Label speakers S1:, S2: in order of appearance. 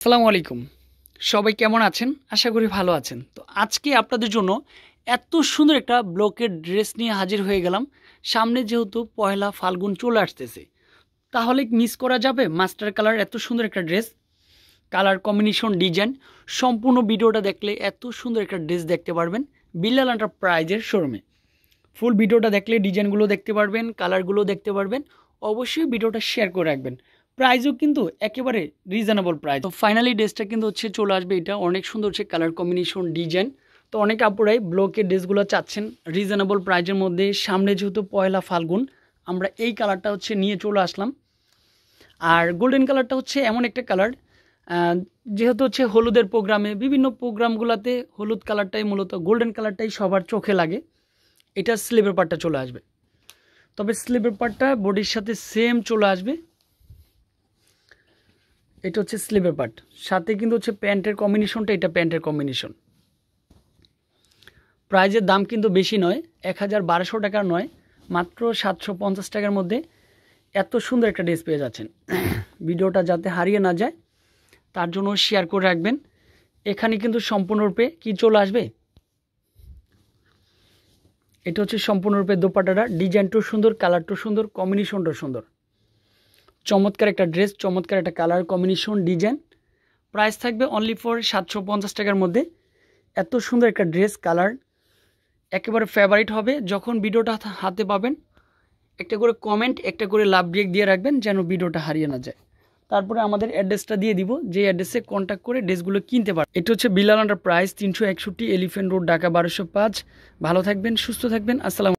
S1: আসসালামু আলাইকুম। সবাই কেমন আছেন? আশা করি ভালো আছেন। তো আজকে আপনাদের জন্য এত সুন্দর একটা ব্লকের ড্রেস নিয়ে হাজির হয়ে গেলাম। সামনে যেহেতু পহেলা ফাল্গুন চলে আসতেছে, তাহলে মিস করা যাবে? মাস্টার কালার এত সুন্দর একটা ড্রেস, কালার কম্বিনেশন, ডিজাইন, সম্পূর্ণ ভিডিওটা দেখলে এত সুন্দর একটা ড্রেস দেখতে পারবেন বিল্লাল এন্টারপ্রাইজের শোরুমে। ফুল ভিডিওটা দেখলে ডিজাইনগুলো দেখতে পারবেন, কালারগুলো দেখতে পারবেন। অবশ্যই ভিডিওটা শেয়ার করে রাখবেন। প্রাইসও কিন্তু একেবারে রিজনেবল প্রাইস। তো ফাইনালি ড্রেসটা কিন্তু চলে আসবে। এটা অনেক সুন্দর কালার কম্বিনেশন, ডিজাইন। তো অনেক আপুরাই ব্লকের ড্রেসগুলো চাচ্ছেন রিজনেবল প্রাইজের মধ্যে। সামনে যেহেতু পয়লা ফাল্গুন, আমরা এই কালারটা নিয়ে চলে আসলাম। আর গোল্ডেন কালারটা এমন একটা কালার, যেহেতু হলুদের প্রোগ্রামে, বিভিন্ন প্রোগ্রামগুলোতে হলুদ কালারটাই মূলত, গোল্ডেন কালারটাই সবার চোখে লাগে। এটা স্লিভের পার্টটা চলে আসবে, তবে স্লিভের পার্টটা বডির সাথে সেম চলে আসবে। এটা স্লিভের পার্ট, সাথে কিন্তু প্যান্টের কম্বিনেশনটা, এটা প্যান্টের কম্বিনেশন। প্রাইজের দাম কিন্তু বেশি নয়, 1200 টাকার নয়, মাত্র 750 টাকার মধ্যে এত সুন্দর একটা ড্রেস পেয়ে যাচ্ছেন। ভিডিওটা যাতে হারিয়ে না যায় তার জন্য শেয়ার করে রাখবেন। এখানে কিন্তু সম্পূর্ণরূপে কি চলে আসবে, এটা সম্পূর্ণরূপে দোপাট্টাটা, ডিজাইনটাও সুন্দর, কালারটাও সুন্দর, কম্বিনেশনটাও সুন্দর। চমৎকার একটা ড্রেস, চমৎকার একটা কালার কম্বিনেশন, ডিজাইন। প্রাইস থাকবে অনলি ফর 750 টাকার মধ্যে। এত সুন্দর একটা ড্রেস, কালার একেবারে ফেভারিট হবে। যখন ভিডিওটা হাতে পাবেন, একটা করে কমেন্ট, একটা করে লাভ ব্রেক দিয়ে রাখবেন যেন ভিডিওটা হারিয়ে না যায়। তারপরে আমাদের অ্যাড্রেসটা দিয়ে দিব, যে অ্যাড্রেসে কন্ট্যাক্ট করে ড্রেসগুলো কিনতে পারেন। এটা Billal enterprise, 361 elephant road, Dhaka 1205। ভালো থাকবেন, সুস্থ থাকবেন। আসসালাম।